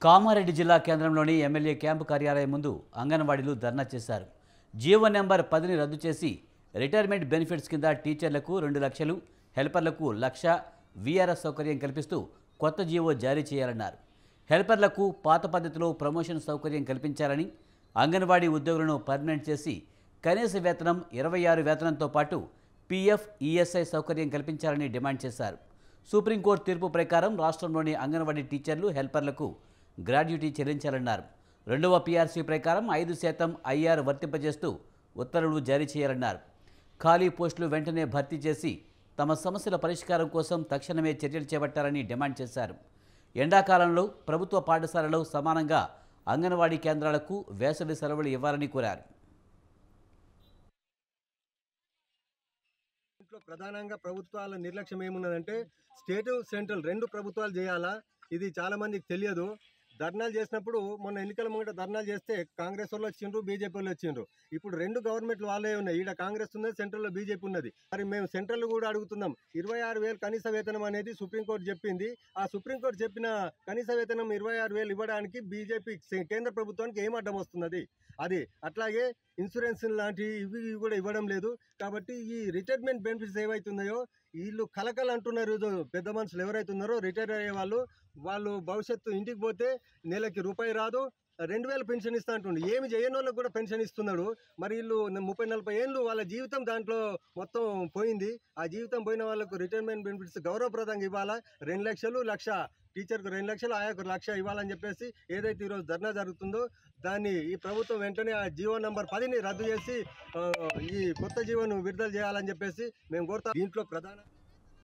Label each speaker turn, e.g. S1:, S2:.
S1: కామారెడ్డి జిల్లా కేంద్రంలోని MLA camp కార్యాలయం ముందు అంగన్వాడీలు ధర్నా చేశారు. జీవో నెంబర్ 10ని రద్దు చేసి రిటైర్మెంట్ బెనిఫిట్స్ కింద టీచర్లకు 2 లక్షలు, హెల్పర్లకు 1 లక్ష వీఆర్ఎస్ సౌకర్యం కల్పిస్తూ కొత్త జీవో జారీ చేయాలన్నారు. హెల్పర్లకు పాత పద్ధతిలో ప్రమోషన్ సౌకర్యం కల్పించాలని, అంగన్వాడీ ఉద్యోగులను పర్మనెంట్ చేసి కనీస వేతనం 26 వేతనంతో పాటు పీఎఫ్, ఈఎస్ఐ సౌకర్యం కల్పించాలని డిమాండ్ చేశారు. సుప్రీంకోర్టు తీర్పు ప్రకారం రాష్ట్రంలోని అంగన్వాడీ టీచర్లు, హెల్పర్లకు గ్రాడ్యుటీ చెల్లించాలన్నారు. రెండవ పీఆర్సీ ప్రకారం 5% ఐఆర్ వర్తింపజేస్తూ ఉత్తర్వులు జారీ చేయాలన్నారు. ఖాళీ పోస్టులు వెంటనే భర్తీ చేసి తమ సమస్యల పరిష్కారం కోసం తక్షణమే చర్యలు చేపట్టాలని డిమాండ్ చేశారు. ఎండాకాలంలో ప్రభుత్వ పాఠశాలలో సమానంగా అంగన్వాడీ కేంద్రాలకు వేసవి సెలవులు ఇవ్వాలని కోరారు.
S2: ప్రధానంగా ప్రభుత్వాల నిర్లక్ష్యం ఏమున్నదంటే స్టేట్ సెంట్రల్ రెండు ప్రభుత్వాలు చేయాలా, ఇది చాలా మందికి తెలియదు. ధర్నాలు చేసినప్పుడు మొన్న ఎన్నికల ముంగట ధర్నాలు చేస్తే కాంగ్రెస్ వాళ్ళు వచ్చిండ్రు, బీజేపీ వాళ్ళు వచ్చిండ్రు. ఇప్పుడు రెండు గవర్నమెంట్లు వాళ్ళే ఉన్నాయి. ఈడ కాంగ్రెస్ ఉన్నది, సెంట్రల్లో బీజేపీ ఉన్నది. మరి మేము సెంట్రల్ కూడా అడుగుతున్నాం. 26,000 కనీస వేతనం అనేది సుప్రీంకోర్టు చెప్పింది. ఆ సుప్రీంకోర్టు చెప్పిన కనీస వేతనం 26,000 ఇవ్వడానికి బీజేపీ కేంద్ర ప్రభుత్వానికి ఏం అడ్డం వస్తున్నది? అది అట్లాగే ఇన్సూరెన్స్ లాంటి ఇవి కూడా ఇవ్వడం లేదు. కాబట్టి ఈ రిటైర్మెంట్ బెనిఫిట్స్ ఏవైతున్నాయో వీళ్ళు కలకలు అంటున్నారు. పెద్ద మనుషులు ఎవరైతే ఉన్నారో రిటైర్ అయ్యే వాళ్ళు భవిష్యత్తు ఇంటికి పోతే నెలకి రూపాయి రాదు, 2,000 పెన్షన్ ఇస్తా అంటుండే. ఏమి చేయని వాళ్ళకి కూడా పెన్షన్ ఇస్తున్నాడు. మరి వీళ్ళు 30-40 ఏళ్ళు వాళ్ళ జీవితం దాంట్లో మొత్తం పోయింది. ఆ జీవితం పోయిన వాళ్ళకు రిటైర్మెంట్ బెనిఫిట్స్ గౌరవప్రదంగా ఇవ్వాలా. 2 లక్షలు, 1 లక్ష టీచర్కు 2 లక్షలు, ఆయాకు 1 లక్ష ఇవ్వాలని చెప్పేసి ఏదైతే ఈరోజు ధర్నా జరుగుతుందో దాన్ని ఈ ప్రభుత్వం వెంటనే ఆ జీవో నెంబర్ 10ని రద్దు చేసి ఈ కొత్త జీవోను విడుదల చేయాలని చెప్పేసి మేము కోరుతాం. దీంట్లో ప్రధాన